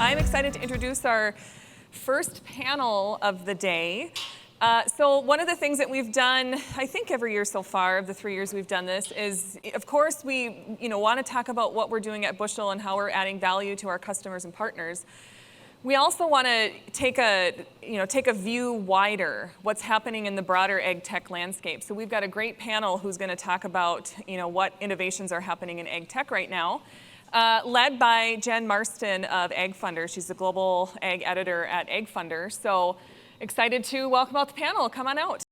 I'm excited to introduce our first panel of the day. So one of the things that we've done, I think every year so far, of the 3 years we've done this, is of course we want to talk about what we're doing at Bushel and how we're adding value to our customers and partners. We also want to take a view wider, what's happening in the broader ag tech landscape. So we've got a great panel who's going to talk about what innovations are happening in ag tech right now, led by Jen Marston of AgFunder. She's the global ag editor at AgFunder. So excited to welcome out the panel. Come on out.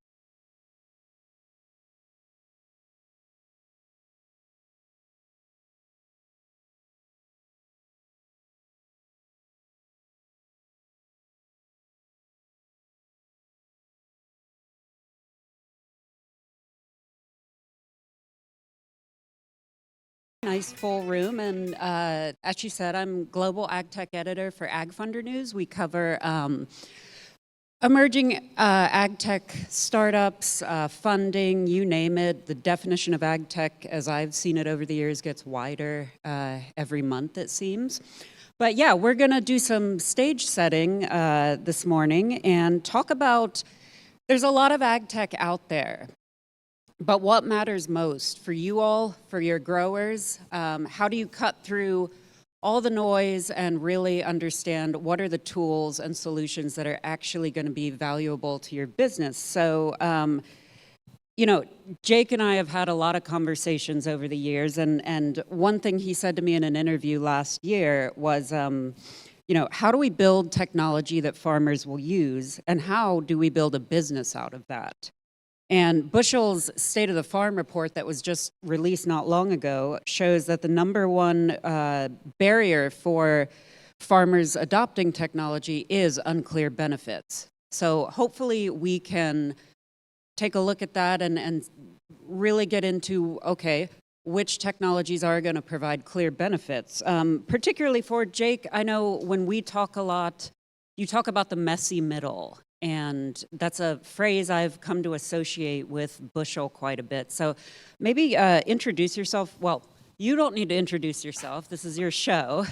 Nice full room, and as you said, I'm global ag tech editor for AgFunder News. We cover emerging ag tech startups, funding, you name it. The definition of ag tech, as I've seen it over the years, gets wider every month, it seems. But yeah, we're going to do some stage setting this morning and talk about, there's a lot of ag tech out there. But what matters most for you all, for your growers? How do you cut through all the noise and really understand what are the tools and solutions that are actually going to be valuable to your business? So, Jake and I have had a lot of conversations over the years, and one thing he said to me in an interview last year was, how do we build technology that farmers will use, and how do we build a business out of that? And Bushel's State of the Farm report that was just released not long ago shows that the number one barrier for farmers adopting technology is unclear benefits. So hopefully we can take a look at that and really get into, okay, which technologies are going to provide clear benefits. Particularly for Jake, I know when we talk a lot, you talk about the messy middle. And that's a phrase I've come to associate with Bushel quite a bit. So maybe introduce yourself. Well, you don't need to introduce yourself. This is your show.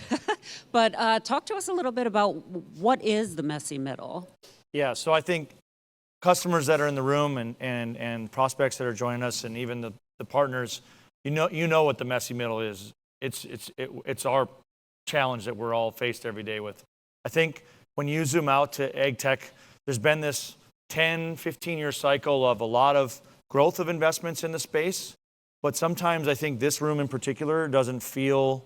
But talk to us a little bit about what is the messy middle. Yeah, so I think customers that are in the room and prospects that are joining us, and even the partners, you know what the messy middle is. It's our challenge that we're all faced every day with. I think when you zoom out to ag tech, there's been this 10, 15-year cycle of a lot of growth of investments in the space, but sometimes I think this room in particular doesn't feel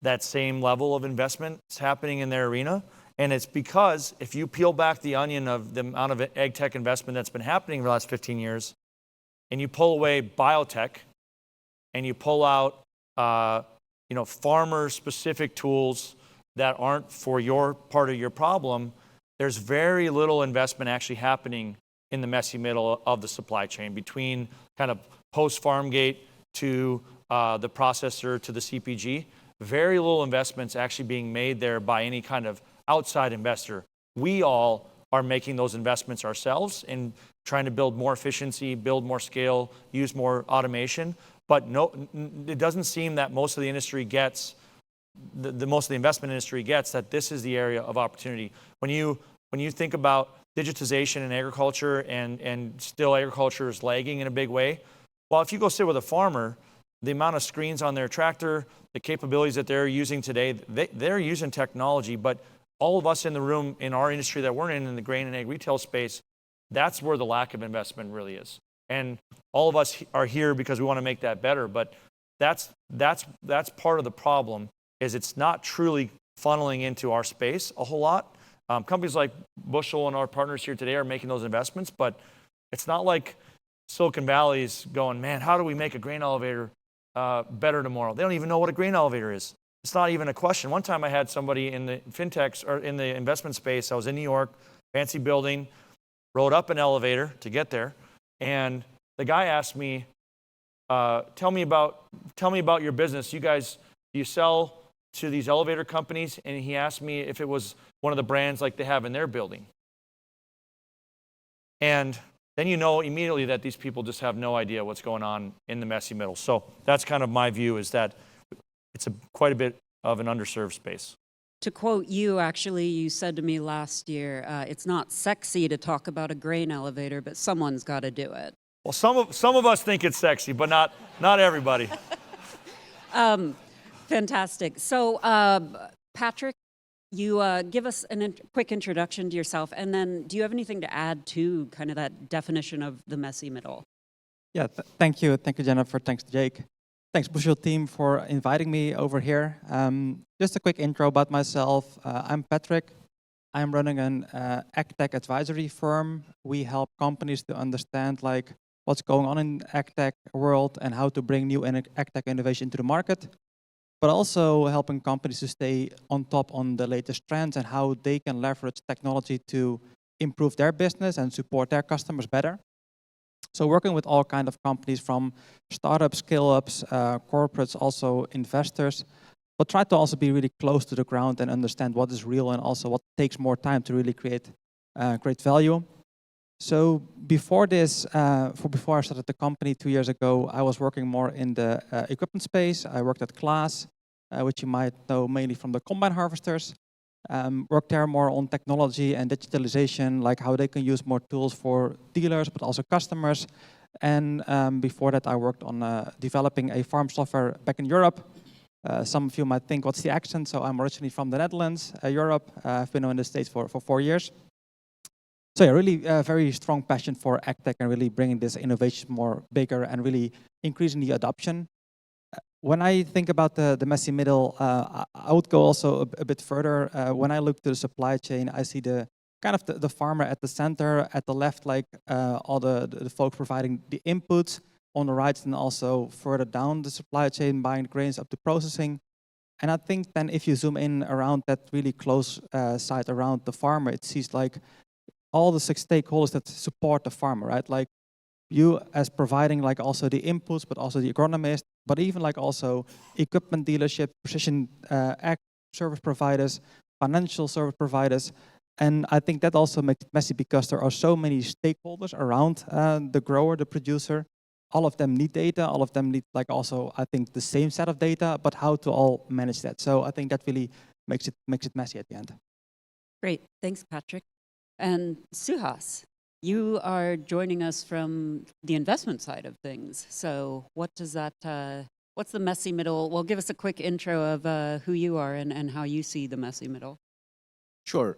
that same level of investment is happening in their arena. And it's because if you peel back the onion of the amount of ag tech investment that's been happening in the last 15 years, and you pull away biotech, and you pull out farmer-specific tools that aren't for your part of your problem, there's very little investment actually happening in the messy middle of the supply chain between kind of post-farm gate to the processor to the CPG. Very little investments actually being made there by any kind of outside investor. We all are making those investments ourselves and trying to build more efficiency, build more scale, use more automation. But no, it doesn't seem that most of the industry gets, most of the investment industry gets that this is the area of opportunity. When you think about digitization in agriculture and still agriculture is lagging in a big way, well, if you go sit with a farmer, the amount of screens on their tractor, the capabilities that they're using today, they're using technology, but all of us in the room in our industry that we're in the grain and ag retail space, that's where the lack of investment really is. And all of us are here because we want to make that better, but that's part of the problem, is it's not truly funneling into our space a whole lot. Companies like Bushel and our partners here today are making those investments, but it's not like Silicon Valley's going, man, how do we make a grain elevator better tomorrow? They don't even know what a grain elevator is. It's not even a question. One time I had somebody in the fintechs or in the investment space. I was in New York, fancy building, rode up an elevator to get there, and the guy asked me, "Tell me about your business. You guys, do you sell to these elevator companies?" And he asked me if it was one of the brands like they have in their building. And then you know immediately that these people just have no idea what's going on in the messy middle. So that's kind of my view, is that it's quite a bit of an underserved space. To quote you, actually, you said to me last year, it's not sexy to talk about a grain elevator, but someone's got to do it. Well, some of us think it's sexy, but not everybody. Fantastic. So, Patrick, you give us a quick introduction to yourself, and then do you have anything to add to kind of that definition of the messy middle? Yeah, thank you. Thank you, Jennifer. Thanks, Jake. Thanks, Bushel team, for inviting me over here. Just a quick intro about myself. I'm Patrick. I'm running an agtech advisory firm. We help companies to understand like what's going on in agtech world and how to bring new agtech innovation to the market, but also helping companies to stay on top on the latest trends and how they can leverage technology to improve their business and support their customers better. So working with all kinds of companies from startups, scale-ups, corporates, also investors, but try to also be really close to the ground and understand what is real and also what takes more time to really create value. So before this, before I started the company 2 years ago, I was working more in the equipment space. I worked at Claas, which you might know mainly from the combine harvesters. Worked there more on technology and digitalization, like how they can use more tools for dealers, but also customers. And before that, I worked on developing a farm software back in Europe. Some of you might think, what's the accent? So I'm originally from the Netherlands, Europe. I've been in the States for 4 years. So yeah, really very strong passion for agtech and really bringing this innovation more bigger and really increasing the adoption. When I think about the messy middle, I would go also a bit further. When I look to the supply chain, I see the kind of the farmer at the center, at the left, like all the folks providing the inputs, on the right, and also further down the supply chain, buying grains up to processing. And I think then if you zoom in around that really close side around the farmer, it sees like all the 6 stakeholders that support the farmer, right? Like you as providing like also the inputs, but also the agronomist, but even like also equipment dealership, precision ag service providers, financial service providers. And I think that also makes it messy because there are so many stakeholders around the grower, the producer. All of them need data. All of them need like also, I think, the same set of data, but how to all manage that. So I think that really makes it messy at the end. Great. Thanks, Patrick. And Suhas, you are joining us from the investment side of things. So what does that, what's the messy middle? Well, give us a quick intro of who you are and how you see the messy middle. Sure.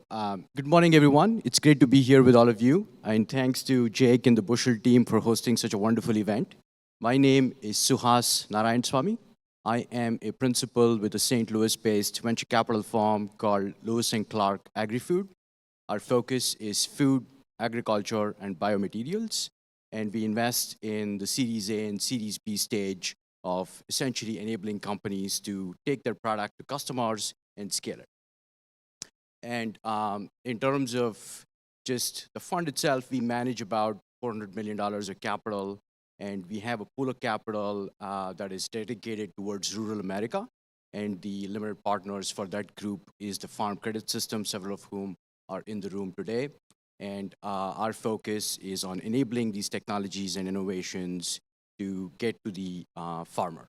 Good morning, everyone. It's great to be here with all of you. And thanks to Jake and the Bushel team for hosting such a wonderful event. My name is Suhas Narayanswamy. I am a principal with a St. Louis-based venture capital firm called Lewis & Clark Agri-Food. Our focus is food, agriculture, and biomaterials. And we invest in the Series A and Series B stage of essentially enabling companies to take their product to customers and scale it. And in terms of just the fund itself, we manage about $400 million of capital, and we have a pool of capital that is dedicated towards rural America. And the limited partners for that group is the Farm Credit System, several of whom are in the room today. And our focus is on enabling these technologies and innovations to get to the farmer.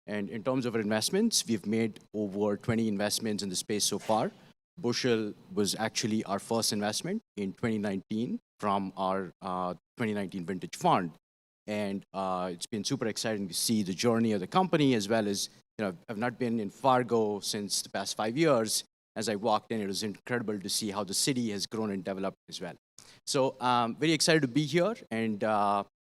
And in terms of our investments, we've made over 20 investments in the space so far. Bushel was actually our first investment in 2019 from our 2019 vintage fund. And it's been super exciting to see the journey of the company, as well as, you know, I've not been in Fargo since the past 5 years. As I walked in, it was incredible to see how the city has grown and developed as well. So very excited to be here. And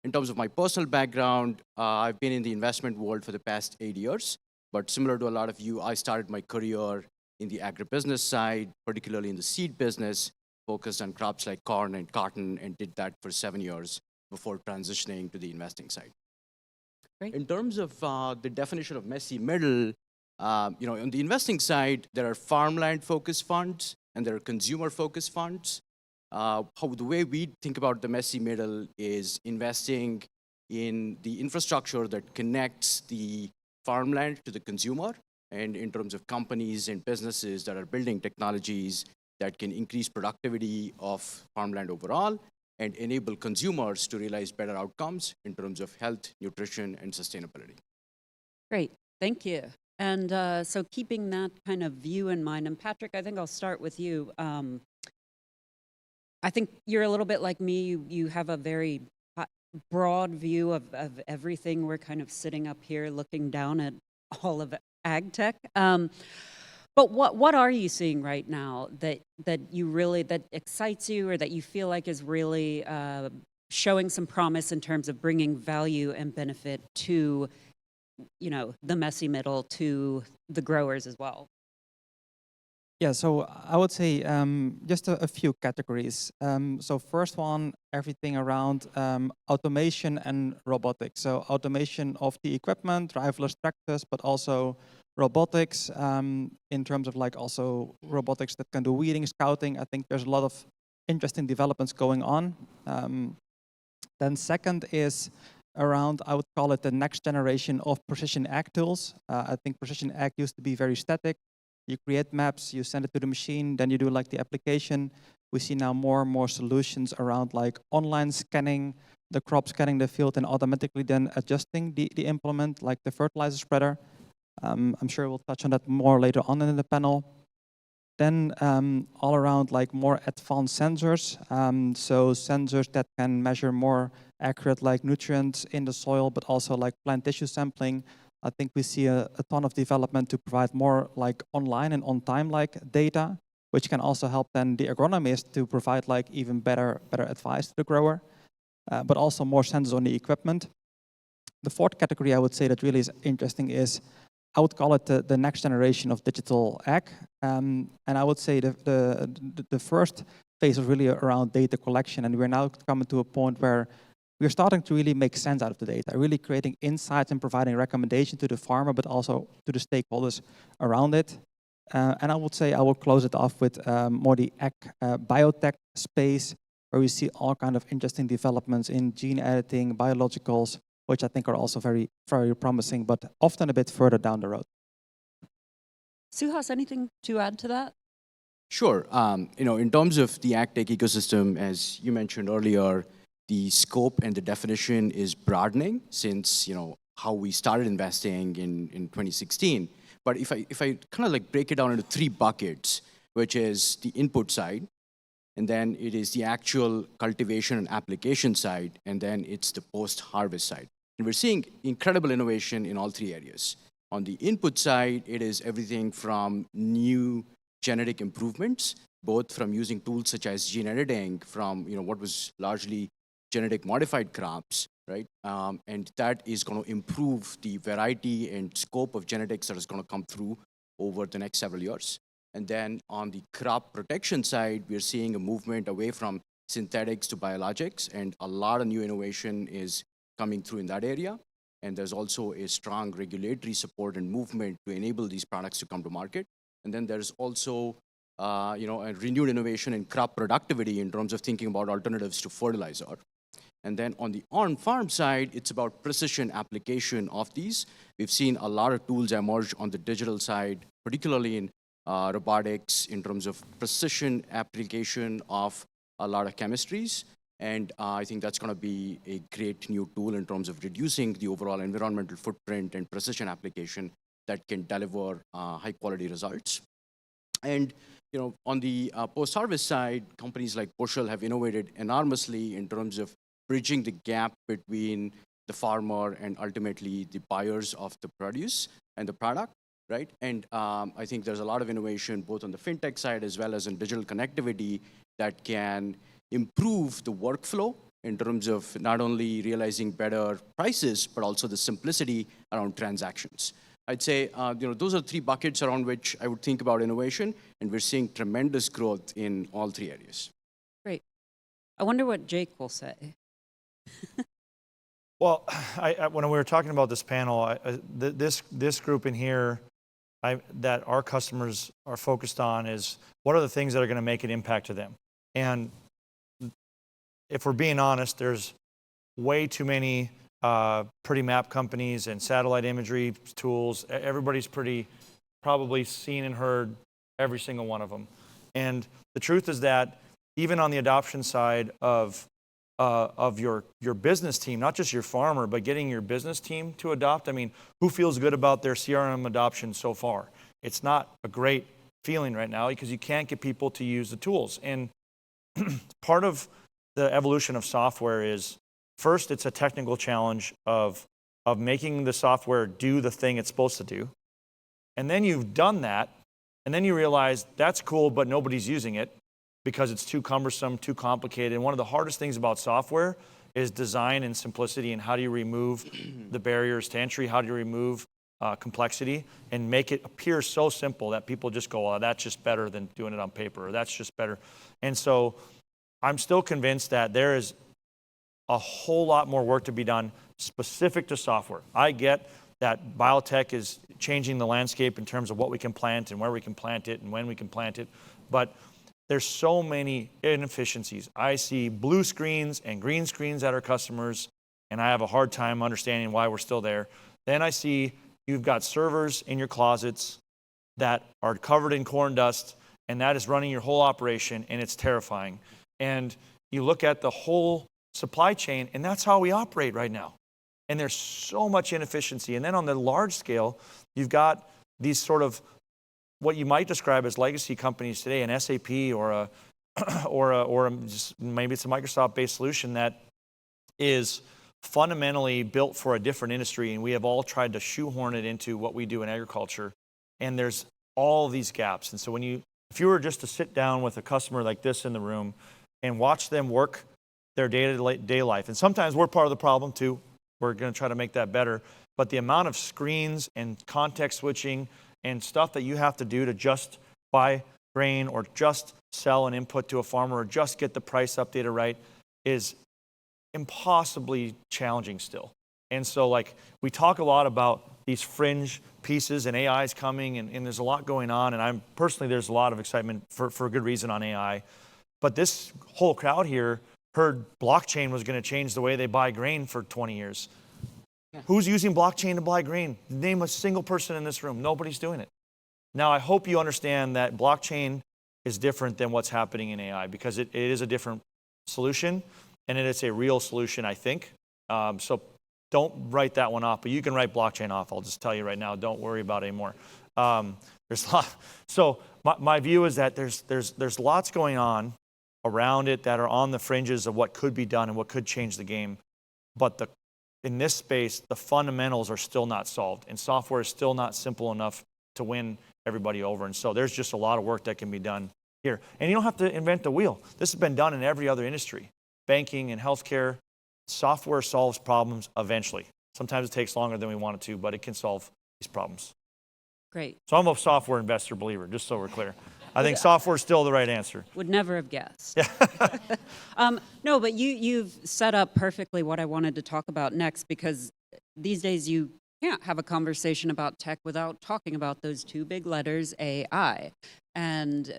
in terms of my personal background, I've been in the investment world for the past 8 years. But similar to a lot of you, I started my career in the agribusiness side, particularly in the seed business, focused on crops like corn and cotton, and did that for 7 years before transitioning to the investing side. Great. In terms of the definition of messy middle, you know, on the investing side, there are farmland-focused funds and there are consumer-focused funds. The way we think about the messy middle is investing in the infrastructure that connects the farmland to the consumer, and in terms of companies and businesses that are building technologies that can increase productivity of farmland overall and enable consumers to realize better outcomes in terms of health, nutrition, and sustainability. Great. Thank you. And so keeping that kind of view in mind, and Patrick, I think I'll start with you. I think you're a little bit like me. You have a very broad view of everything. We're kind of sitting up here looking down at all of ag tech. But what are you seeing right now that that excites you, or that you feel like is really showing some promise in terms of bringing value and benefit to, the messy middle, to the growers as well? Yeah, so I would say just a few categories. So first one, everything around automation and robotics. So automation of the equipment, driverless tractors, but also robotics in terms of like also robotics that can do weeding, scouting. I think there's a lot of interesting developments going on. Then second is around, I would call it the next generation of precision ag tools. I think precision ag used to be very static. You create maps, you send it to the machine, then you do like the application. We see now more and more solutions around like online scanning the crop, scanning the field, and automatically then adjusting the implement, like the fertilizer spreader. I'm sure we'll touch on that more later on in the panel. Then all around like more advanced sensors. So sensors that can measure more accurate like nutrients in the soil, but also like plant tissue sampling. I think we see a ton of development to provide more like online and on-time like data, which can also help then the agronomist to provide like even better advice to the grower, but also more sensors on the equipment. The fourth category I would say that really is interesting is, I would call it the next generation of digital ag. And I would say the first phase is really around data collection, and we're now coming to a point where we're starting to really make sense out of the data, really creating insights and providing recommendations to the farmer, but also to the stakeholders around it. And I would say I will close it off with more the ag biotech space, where we see all kind of interesting developments in gene editing, biologicals, which I think are also very, very promising, but often a bit further down the road. Suhas, anything to add to that? Sure. In terms of the agtech ecosystem, as you mentioned earlier, the scope and the definition is broadening since how we started investing in 2016. But if I kind of like break it down into three buckets, which is the input side, and then it is the actual cultivation and application side, and then it's the post-harvest side. And we're seeing incredible innovation in all three areas. On the input side, it is everything from new genetic improvements, both from using tools such as gene editing from what was largely genetic modified crops, right? And that is going to improve the variety and scope of genetics that is going to come through over the next several years. And then on the crop protection side, we're seeing a movement away from synthetics to biologics, and a lot of new innovation is coming through in that area. And there's also a strong regulatory support and movement to enable these products to come to market. And then there's also a renewed innovation in crop productivity in terms of thinking about alternatives to fertilizer. And then on the on-farm side, it's about precision application of these. We've seen a lot of tools emerge on the digital side, particularly in robotics, in terms of precision application of a lot of chemistries. And I think that's going to be a great new tool in terms of reducing the overall environmental footprint and precision application that can deliver high-quality results. And on the post-harvest side, companies like Bushel have innovated enormously in terms of bridging the gap between the farmer and ultimately the buyers of the produce and the product, right? And I think there's a lot of innovation both on the fintech side as well as in digital connectivity that can improve the workflow in terms of not only realizing better prices, but also the simplicity around transactions. I'd say those are three buckets around which I would think about innovation, and we're seeing tremendous growth in all three areas. Great. I wonder what Jake will say. Well, when we were talking about this panel, this group in here that our customers are focused on is what are the things that are going to make an impact to them. And if we're being honest, there's way too many pretty map companies and satellite imagery tools. Everybody's probably seen and heard every single one of them. And the truth is that even on the adoption side of of your business team, not just your farmer, but getting your business team to adopt. I mean, who feels good about their CRM adoption so far? It's not a great feeling right now because you can't get people to use the tools. And part of the evolution of software is, first, it's a technical challenge of making the software do the thing it's supposed to do. And then you've done that, and then you realize that's cool, but nobody's using it because it's too cumbersome, too complicated. And one of the hardest things about software is design and simplicity, and how do you remove the barriers to entry? How do you remove complexity and make it appear so simple that people just go, oh, that's just better than doing it on paper, or that's just better. And so I'm still convinced that there is a whole lot more work to be done specific to software. I get that biotech is changing the landscape in terms of what we can plant and where we can plant it and when we can plant it, but there's so many inefficiencies. I see blue screens and green screens at our customers, and I have a hard time understanding why we're still there. Then I see you've got servers in your closets that are covered in corn dust, and that is running your whole operation, and it's terrifying. And you look at the whole supply chain, and that's how we operate right now. And there's so much inefficiency. And then on the large scale, you've got these sort of what you might describe as legacy companies today, an SAP or just maybe it's a Microsoft-based solution that is fundamentally built for a different industry, and we have all tried to shoehorn it into what we do in agriculture. And there's all these gaps. And so if you were just to sit down with a customer like this in the room and watch them work their day-to-day life, and sometimes we're part of the problem too. We're going to try to make that better. But the amount of screens and context switching and stuff that you have to do to just buy grain or just sell an input to a farmer or just get the price updated right is impossibly challenging still. And so we talk a lot about these fringe pieces, and AI is coming, and there's a lot going on, and there's a lot of excitement for a good reason on AI. But this whole crowd here heard blockchain was going to change the way they buy grain for 20 years. Yeah. Who's using blockchain to buy grain? Name a single person in this room. Nobody's doing it. Now, I hope you understand that blockchain is different than what's happening in AI, because it is a different solution, and it is a real solution, I think. So don't write that one off, but you can write blockchain off. I'll just tell you right now, don't worry about it anymore. There's a lot. So my view is that there's lots going on around it that are on the fringes of what could be done and what could change the game. But in this space, the fundamentals are still not solved, and software is still not simple enough to win everybody over. And so there's just a lot of work that can be done here. And you don't have to invent the wheel. This has been done in every other industry. Banking and healthcare, software solves problems eventually. Sometimes it takes longer than we want it to, but it can solve these problems. Great. So I'm a software investor believer, just so we're clear. I think software is still the right answer. Would never have guessed. No, but you've set up perfectly what I wanted to talk about next, because these days you can't have a conversation about tech without talking about those two big letters, AI. And,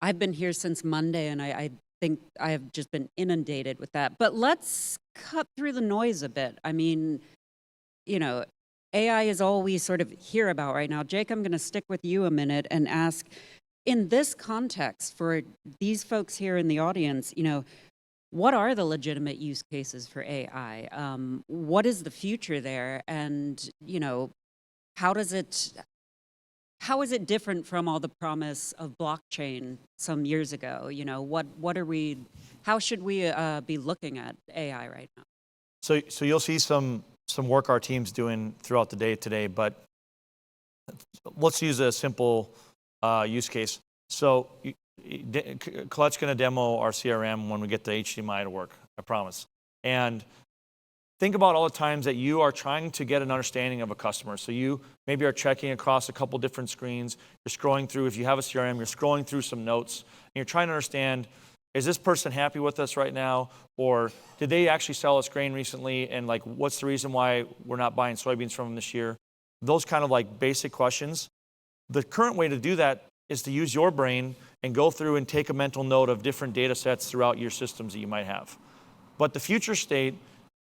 I've been here since Monday, and I think I have just been inundated with that. But let's cut through the noise a bit. I mean, AI is all we sort of hear about right now. Jake, I'm going to stick with you a minute and ask, in this context, for these folks here in the audience, what are the legitimate use cases for AI? What is the future there? And, how is it different from all the promise of blockchain some years ago? How should we be looking at AI right now? So you'll see some work our team's doing throughout the day today, but let's use a simple use case. So Colette's going to demo our CRM when we get the HDMI to work, I promise. And think about all the times that you are trying to get an understanding of a customer. So you maybe are checking across a couple different screens. You're scrolling through, if you have a CRM, you're scrolling through some notes, and you're trying to understand, is this person happy with us right now? Or did they actually sell us grain recently? And what's the reason why we're not buying soybeans from them this year? Those kind of basic questions. The current way to do that is to use your brain and go through and take a mental note of different data sets throughout your systems that you might have. But the future state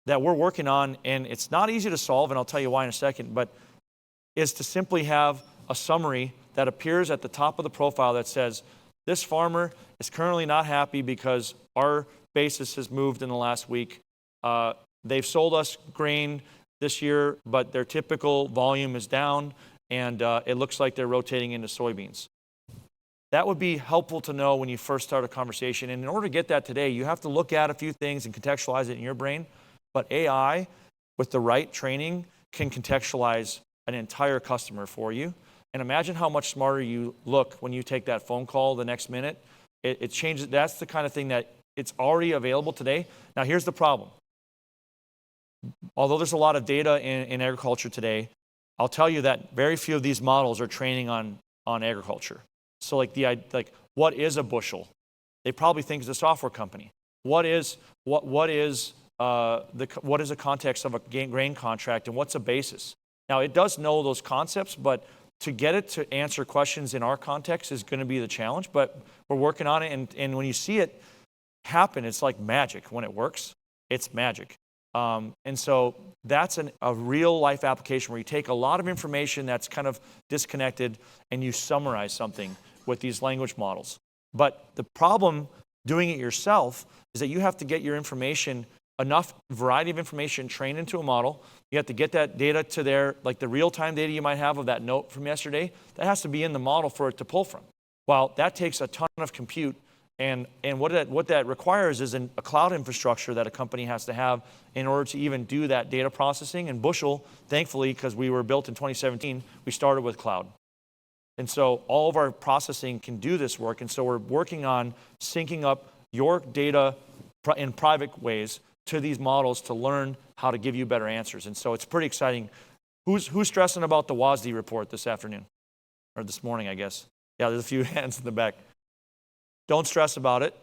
that we're working on, and it's not easy to solve, and I'll tell you why in a second, but is to simply have a summary that appears at the top of the profile that says, This farmer is currently not happy because our basis has moved in the last week. They've sold us grain this year, but their typical volume is down, and it looks like they're rotating into soybeans. That would be helpful to know when you first start a conversation. And in order to get that today, you have to look at a few things and contextualize it in your brain. But AI, with the right training, can contextualize an entire customer for you. And imagine how much smarter you look when you take that phone call the next minute. It changes. That's the kind of thing that it's already available today. Now, here's the problem. Although there's a lot of data in agriculture today, I'll tell you that very few of these models are training on agriculture. So like what is a bushel? They probably think it's a software company. What is a context of a grain contract, and what's a basis? Now it does know those concepts, but to get it to answer questions in our context is going to be the challenge. But we're working on it, and when you see it happen, it's like magic. When it works, it's magic. And so that's a real life application where you take a lot of information that's kind of disconnected and you summarize something with these language models. But the problem doing it yourself is that you have to get your information, enough variety of information trained into a model. You have to get that data to there, like the real-time data you might have of that note from yesterday, that has to be in the model for it to pull from. Well, that takes a ton of compute. And what that requires is a cloud infrastructure that a company has to have in order to even do that data processing. And Bushel, thankfully, because we were built in 2017, we started with cloud. And so all of our processing can do this work. And so we're working on syncing up your data in private ways to these models to learn how to give you better answers. And so it's pretty exciting. Who's stressing about the WASD report this afternoon? Or this morning, I guess. Yeah, there's a few hands in the back. Don't stress about it.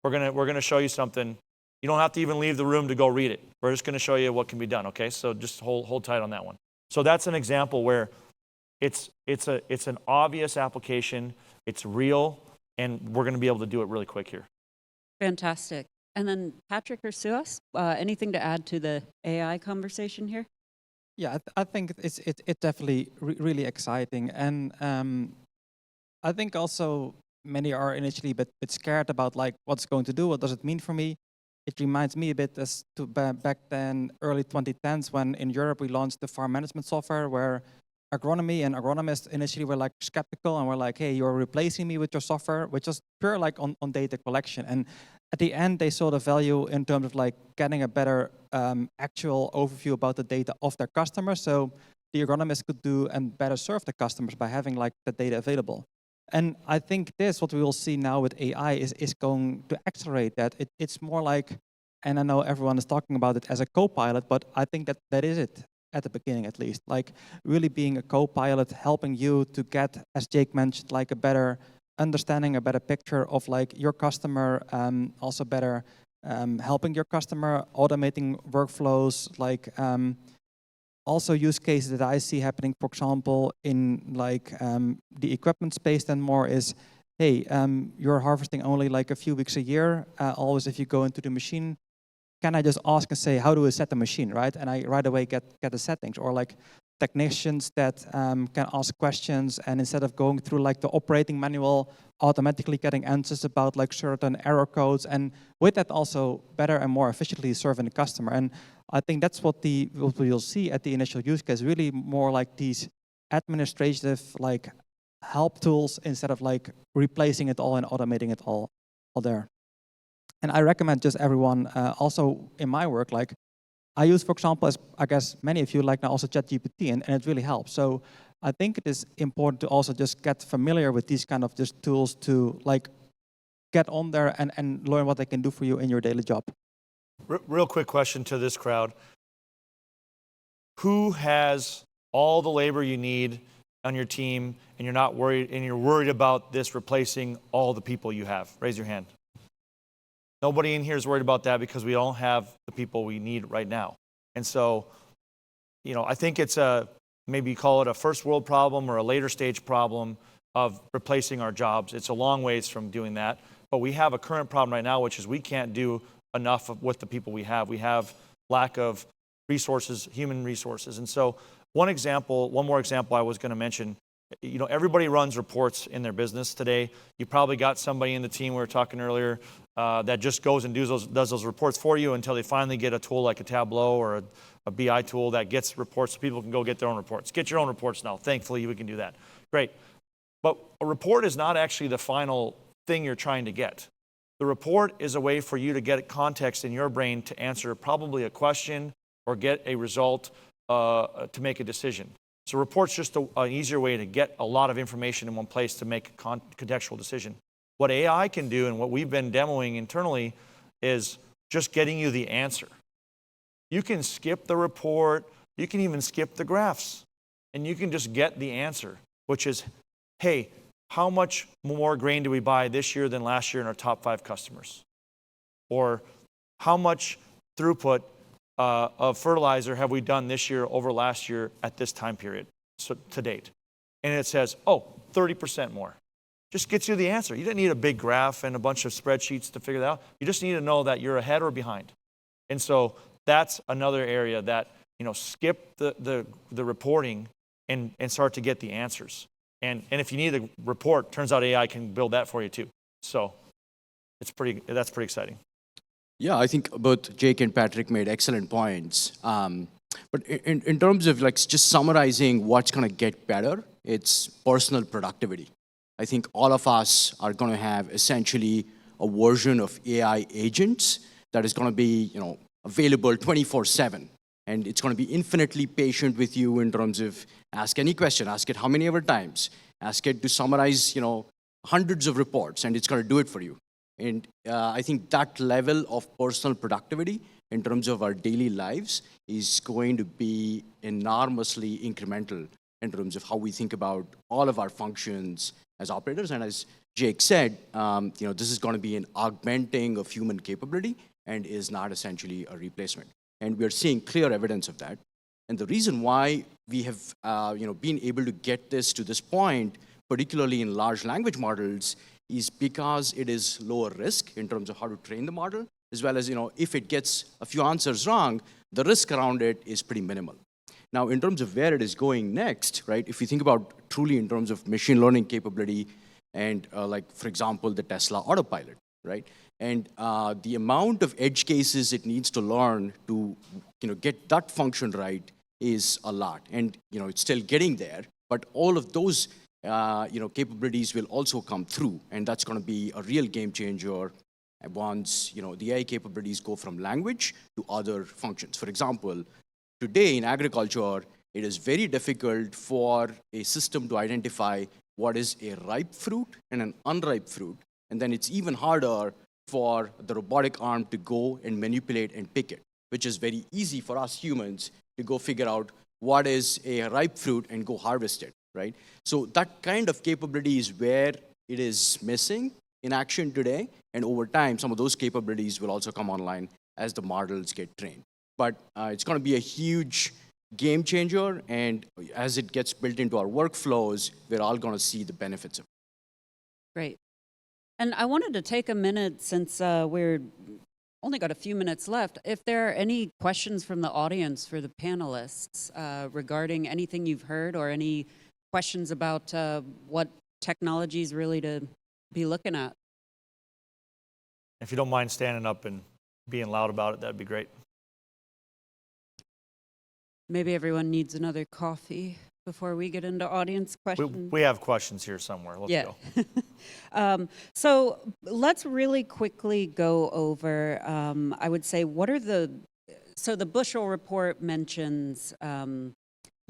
We're gonna show you something. You don't have to even leave the room to go read it. We're just gonna show you what can be done, okay? So just hold tight on that one. So that's an example where it's an obvious application, it's real, and we're gonna be able to do it really quick here. Fantastic. And then Patrick or Suhas, anything to add to the AI conversation here? Yeah, I think it's definitely really exciting, and I think also many are initially a bit scared about like what's it going to do, what does it mean for me. It reminds me a bit as to back then, early 2010s, when in Europe we launched the farm management software, where agronomy and agronomists initially were like skeptical and were like, hey, you're replacing me with your software, which was pure like on data collection. And at the end, they saw the value in terms of like getting a better actual overview about the data of their customers, so the agronomists could do and better serve the customers by having like the data available. And I think this, what we will see now with AI, is going to accelerate that. It's more like, and I know everyone is talking about it as a co-pilot, but I think that is it at the beginning at least. Like really being a co-pilot, helping you to get, as Jake mentioned, like a better understanding, a better picture of like your customer, also better helping your customer, automating workflows, like also use cases that I see happening, for example, in like the equipment space then more is, hey, you're harvesting only like a few weeks a year. Always if you go into the machine, can I just ask and say, how do I set the machine, right? And I right away get the settings. Or like technicians that can ask questions, and instead of going through like the operating manual, automatically getting answers about like certain error codes, and with that also better and more efficiently serving the customer. And I think that's what we'll see at the initial use case, really more like these administrative like help tools instead of like replacing it all and automating it all there. And I recommend just everyone, also in my work, like I use, for example, as I guess many of you like now also ChatGPT, and it really helps. So I think it is important to also just get familiar with these kind of just tools to like get on there and learn what they can do for you in your daily job. Real quick question to this crowd. Who has all the labor you need on your team, and you're not worried, and you're worried about this replacing all the people you have? Raise your hand. Nobody in here is worried about that because we don't have the people we need right now. And so, you know, I think it's maybe call it a first world problem or a later stage problem of replacing our jobs. It's a long ways from doing that. But we have a current problem right now, which is we can't do enough with the people we have. We have lack of resources, human resources. And so one more example I was going to mention You know, everybody runs reports in their business today. You probably got somebody in the team, we were talking earlier, that just goes and does those reports for you until they finally get a tool like a Tableau or a BI tool that gets reports so people can go get their own reports. Get your own reports now. Thankfully, we can do that. Great. But a report is not actually the final thing you're trying to get. The report is a way for you to get context in your brain to answer probably a question or get a result to make a decision. So report's just an easier way to get a lot of information in one place to make a contextual decision. What AI can do and what we've been demoing internally is just getting you the answer. You can skip the report, you can even skip the graphs, and you can just get the answer, which is, hey, how much more grain do we buy this year than last year in our top 5 customers? Or how much throughput of fertilizer have we done this year over last year at this time period to date? And it says, oh, 30% more. Just gets you the answer. You don't need a big graph and a bunch of spreadsheets to figure that out. You just need to know that you're ahead or behind. And so that's another area that, you know, skip the reporting and start to get the answers. And if you need a report, turns out AI can build that for you too. So that's pretty exciting. Yeah, I think both Jake and Patrick made excellent points. But in terms of like just summarizing what's going to get better, it's personal productivity. I think all of us are going to have essentially a version of AI agents that is going to be, you know, available 24/7. And it's going to be infinitely patient with you in terms of ask any question, ask it how many ever times, ask it to summarize, you know, hundreds of reports, and it's going to do it for you. And I think that level of personal productivity in terms of our daily lives is going to be enormously incremental in terms of how we think about all of our functions as operators. And as Jake said, you know, this is going to be an augmenting of human capability and is not essentially a replacement. And we're seeing clear evidence of that. And the reason why we have you know, been able to get this to this point, particularly in large language models, is because it is lower risk in terms of how to train the model, as well as, you know, if it gets a few answers wrong, the risk around it is pretty minimal. Now, in terms of where it is going next, right, if you think about truly in terms of machine learning capability and like, for example, the Tesla autopilot, right? And the amount of edge cases it needs to learn to, you know, get that function right is a lot. And, you know, it's still getting there, but all of those, you know, capabilities will also come through. And that's going to be a real game changer once, you know, the AI capabilities go from language to other functions. For example, today in agriculture, it is very difficult for a system to identify what is a ripe fruit and an unripe fruit. And then it's even harder for the robotic arm to go and manipulate and pick it, which is very easy for us humans to go figure out what is a ripe fruit and go harvest it, right? So that kind of capability is where it is missing in action today. And over time, some of those capabilities will also come online as the models get trained. But it's going to be a huge game changer. And as it gets built into our workflows, we're all going to see the benefits of it. Great. And I wanted to take a minute, since we're only got a few minutes left, if there are any questions from the audience for the panelists regarding anything you've heard or any questions about what technologies really to be looking at. If you don't mind standing up and being loud about it, that'd be great. Maybe everyone needs another coffee before we get into audience questions. We have questions here somewhere. Let's go. So let's really quickly go over, I would say, so the Bushel report mentions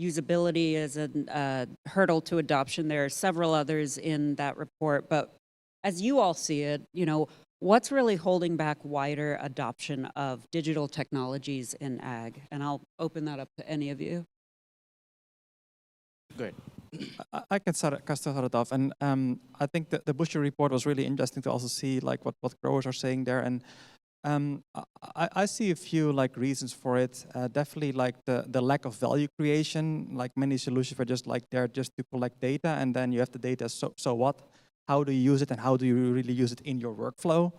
usability as a hurdle to adoption. There are several others in that report, but as you all see it, you know, what's really holding back wider adoption of digital technologies in ag? And I'll open that up to any of you. Go ahead. I can start it off. And I think the Bushel report was really interesting to also see like what growers are saying there. And I see a few like reasons for it. Definitely like the lack of value creation. Like many solutions were just like there just to collect data, and then you have the data. So what? How do you use it, and how do you really use it in your workflow?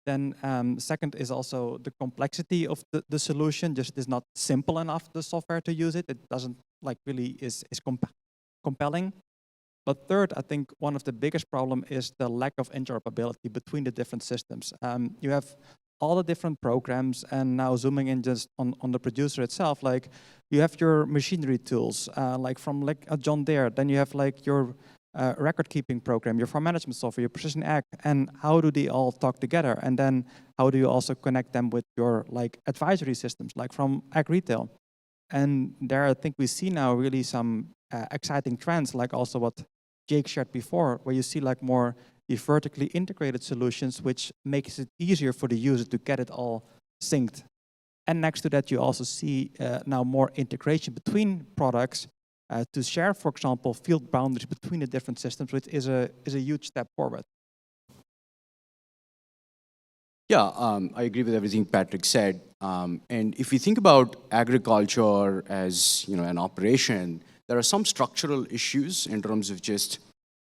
Then second is also the complexity of the solution. Just is not simple enough, the software, to use it. It doesn't like really is compelling. But third, I think one of the biggest problem is the lack of interoperability between the different systems. You have all the different programs, and now zooming in just on the producer itself, like you have your machinery tools, like from like a John Deere, then you have like your record keeping program, your farm management software, your precision ag, and how do they all talk together? And then how do you also connect them with your like advisory systems, like from ag retail? And there, I think we see now really some exciting trends, like also what Jake shared before, where you see like more the vertically integrated solutions, which makes it easier for the user to get it all synced. And next to that, you also see now more integration between products to share, for example, field boundaries between the different systems, which is a huge step forward. Yeah, I agree with everything Patrick said. And if you think about agriculture as an operation, there are some structural issues in terms of just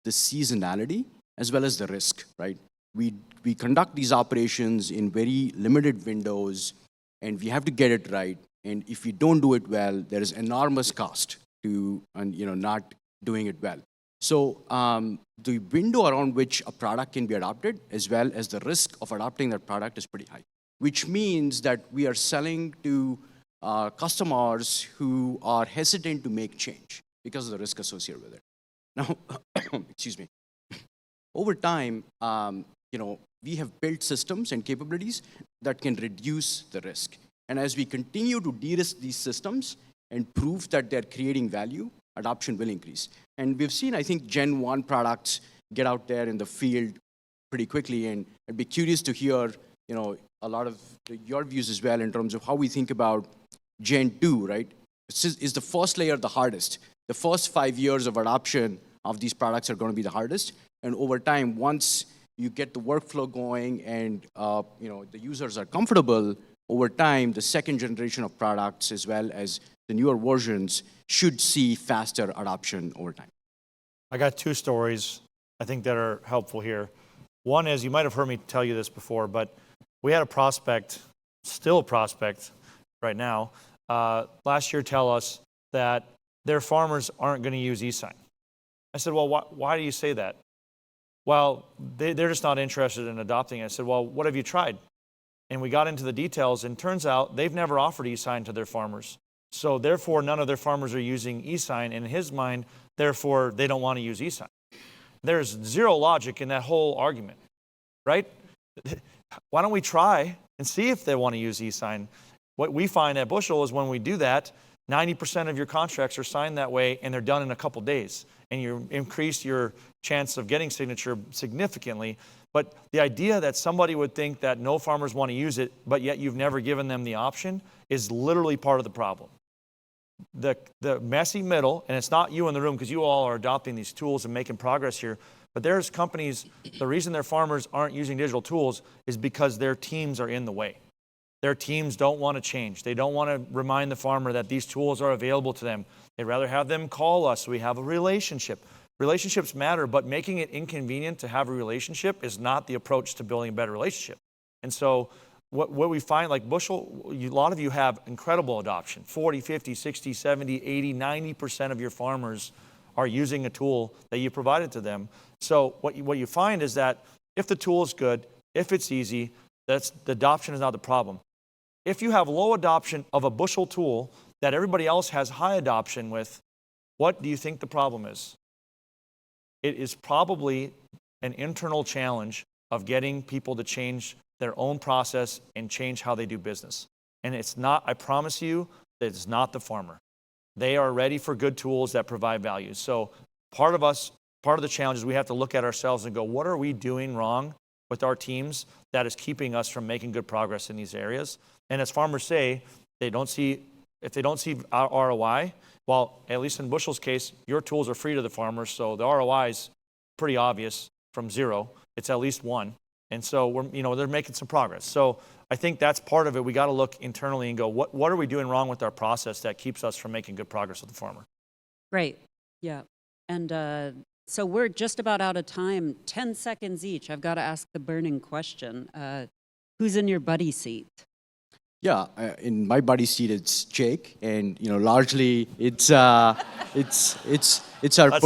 the seasonality as well as the risk, right? We conduct these operations in very limited windows, and we have to get it right. And if we don't do it well, there is enormous cost to not doing it well. So the window around which a product can be adopted, as well as the risk of adopting that product, is pretty high, which means that we are selling to customers who are hesitant to make change because of the risk associated with it. Now, excuse me. Over time, we have built systems and capabilities that can reduce the risk. And as we continue to de-risk these systems and prove that they're creating value, adoption will increase. And we've seen, I think, Gen 1 products get out there in the field pretty quickly, and I'd be curious to hear, a lot of your views as well in terms of how we think about Gen 2, right? Is the first layer the hardest? The first 5 years of adoption of these products are going to be the hardest, and over time, once you get the workflow going and the users are comfortable, over time, the second generation of products as well as the newer versions should see faster adoption over time. I got two stories I think that are helpful here. One is, you might have heard me tell you this before, but we had a prospect, still a prospect right now, last year tell us that their farmers aren't going to use eSign. I said, well, why do you say that? Well, they're just not interested in adopting it. I said, well, what have you tried? And we got into the details, and turns out they've never offered eSign to their farmers. So therefore, none of their farmers are using eSign. And in his mind, therefore, they don't want to use eSign. There's zero logic in that whole argument, right? Why don't we try and see if they want to use eSign? What we find at Bushel is when we do that, 90% of your contracts are signed that way, and they're done in a couple days. And you increase your chance of getting signature significantly. But the idea that somebody would think that no farmers want to use it, but yet you've never given them the option, is literally part of the problem. The messy middle, and it's not you in the room because you all are adopting these tools and making progress here, but there's companies, the reason their farmers aren't using digital tools is because their teams are in the way. Their teams don't want to change. They don't want to remind the farmer that these tools are available to them. They'd rather have them call us so we have a relationship. Relationships matter, but making it inconvenient to have a relationship is not the approach to building a better relationship. And so what we find, like Bushel, a lot of you have incredible adoption. 40, 50, 60, 70, 80, 90% of your farmers are using a tool that you provided to them. So what you find is that if the tool is good, if it's easy, the adoption is not the problem. If you have low adoption of a Bushel tool that everybody else has high adoption with, what do you think the problem is? It is probably an internal challenge of getting people to change their own process and change how they do business. And it's not, I promise you, that it's not the farmer. They are ready for good tools that provide value. So part of the challenge is we have to look at ourselves and go, what are we doing wrong with our teams that is keeping us from making good progress in these areas? And as farmers say, if they don't see our ROI, well, at least in Bushel's case, your tools are free to the farmers, so the ROI is pretty obvious from 0. It's at least 1. And so they're making some progress. So I think that's part of it. We got to look internally and go, what are we doing wrong with our process that keeps us from making good progress with the farmer? Great. Yeah. And so we're just about out of time. 10 seconds each. I've got to ask the burning question. Who's in your buddy seat? Yeah, in my buddy seat, it's Jake, and largely it's it's our That's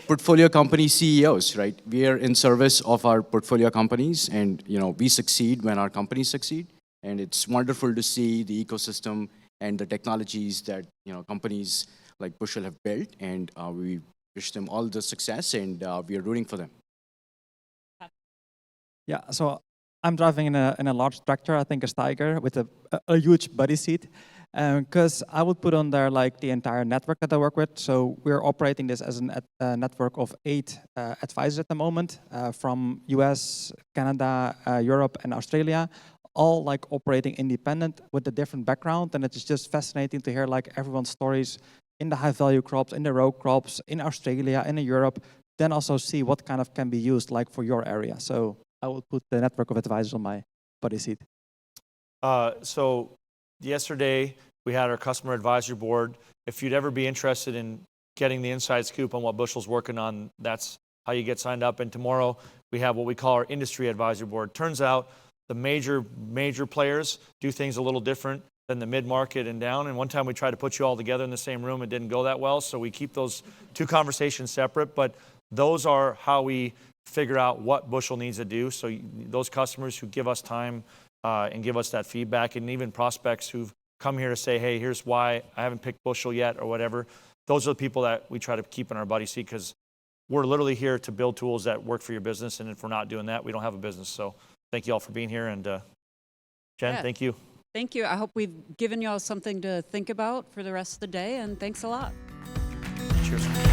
portfolio company CEOs, right? We are in service of our portfolio companies, and we succeed when our companies succeed. And it's wonderful to see the ecosystem and the technologies that companies like Bushel have built, and we wish them all the success, and we are rooting for them. Yeah, so I'm driving in a large tractor, I think a Steiger, with a huge body seat, because I would put on there like the entire network that I work with. So we're operating this as a network of 8 advisors at the moment, from US, Canada, Europe, and Australia, all like operating independent with a different background. And it's just fascinating to hear like everyone's stories in the high value crops, in the row crops, in Australia, and in Europe, then also see what kind of can be used like for your area. So I will put the network of advisors on my body seat. So yesterday, we had our customer advisory board. If you'd ever be interested in getting the inside scoop on what Bushel's working on, that's how you get signed up. And tomorrow, we have what we call our industry advisory board. Turns out the major players do things a little different than the mid-market and down. And one time we tried to put you all together in the same room. It didn't go that well. So we keep those 2 conversations separate. But those are how we figure out what Bushel needs to do. So those customers who give us time and give us that feedback, and even prospects who've come here to say, hey, here's why I haven't picked Bushel yet or whatever, those are the people that we try to keep in our buddy seat, because we're literally here to build tools that work for your business. And if we're not doing that, we don't have a business. So thank you all for being here. And Jen, thank you. Thank you. I hope we've given you all something to think about for the rest of the day, and thanks a lot. Cheers.